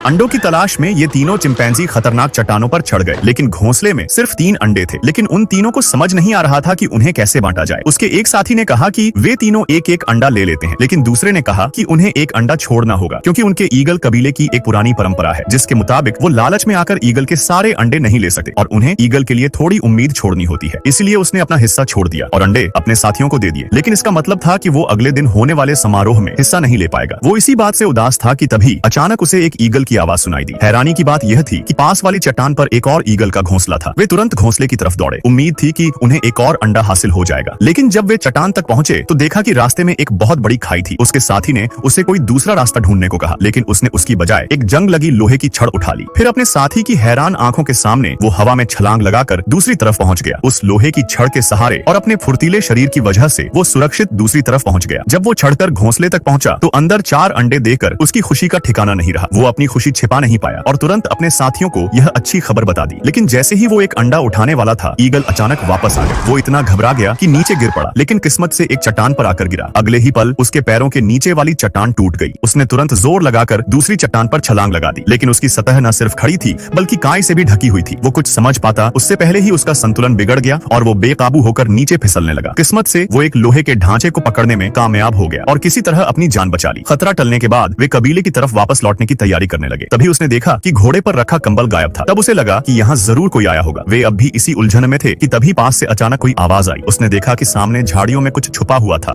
अंडों की तलाश में ये तीनों चिंपैंजी खतरनाक चट्टानों पर चढ़ गए, लेकिन घोंसले में सिर्फ 3 अंडे थे। लेकिन उन तीनों को समझ नहीं आ रहा था कि उन्हें कैसे बांटा जाए। उसके एक साथी ने कहा कि वे तीनों एक एक अंडा ले लेते हैं, लेकिन दूसरे ने कहा कि उन्हें एक अंडा छोड़ना होगा, क्योंकि उनके ईगल कबीले की एक पुरानी परंपरा है, जिसके मुताबिक वो लालच में आकर ईगल के सारे अंडे नहीं ले सकते और उन्हें ईगल के लिए थोड़ी उम्मीद छोड़नी होती है। इसलिए उसने अपना हिस्सा छोड़ दिया और अंडे अपने साथियों को दे दिए। लेकिन इसका मतलब था कि वो अगले दिन होने वाले समारोह में हिस्सा नहीं ले पाएगा। वो इसी बात से उदास था कि तभी अचानक उसे एक ईगल की आवाज सुनाई दी। हैरानी की बात यह थी कि पास वाली चट्टान पर एक और ईगल का घोंसला था। वे तुरंत घोंसले की तरफ दौड़े। उम्मीद थी कि उन्हें एक और अंडा हासिल हो जाएगा। लेकिन जब वे चट्टान तक पहुंचे तो देखा कि रास्ते में एक बहुत बड़ी खाई थी। उसके साथी ने उसे कोई दूसरा रास्ता ढूंढने को कहा, लेकिन उसने उसकी बजाय एक जंग लगी लोहे की छड़ उठा ली। फिर अपने साथी की हैरान आंखों के सामने वो हवा में छलांग लगाकर दूसरी तरफ पहुंच गया। उस लोहे की छड़ के सहारे और अपने फुर्तीले शरीर की वजह से वो सुरक्षित दूसरी तरफ पहुंच गया। जब वो चढ़कर घोंसले तक पहुंचा तो अंदर 4 अंडे देकर उसकी खुशी का ठिकाना नहीं रहा। वो अपनी खुशी छिपा नहीं पाया और तुरंत अपने साथियों को यह अच्छी खबर बता दी। लेकिन जैसे ही वो एक अंडा उठाने वाला था, ईगल अचानक वापस आ गया। वो इतना घबरा गया कि नीचे गिर पड़ा, लेकिन किस्मत से एक चट्टान पर आकर गिरा। अगले ही पल उसके पैरों के नीचे वाली चट्टान टूट गई। उसने तुरंत जोर लगाकर दूसरी चट्टान पर छलांग लगा दी, लेकिन उसकी सतह न सिर्फ खड़ी थी बल्कि काई से भी ढकी हुई थी। वो कुछ समझ पाता उससे पहले ही उसका संतुलन बिगड़ गया और वो बेकाबू होकर नीचे फिसलने लगा। किस्मत से वो एक लोहे के ढांचे को पकड़ने में कामयाब हो गया और किसी तरह अपनी जान बचा ली। खतरा टलने के बाद वे कबीले की तरफ वापस लौटने की तैयारी करने लगे। तभी उसने देखा कि घोड़े पर रखा कंबल गायब था। तब उसे लगा कि यहाँ जरूर कोई आया होगा। वे अब भी इसी उलझन में थे कि तभी पास से अचानक कोई आवाज आई। उसने देखा कि सामने झाड़ियों में कुछ छुपा हुआ था।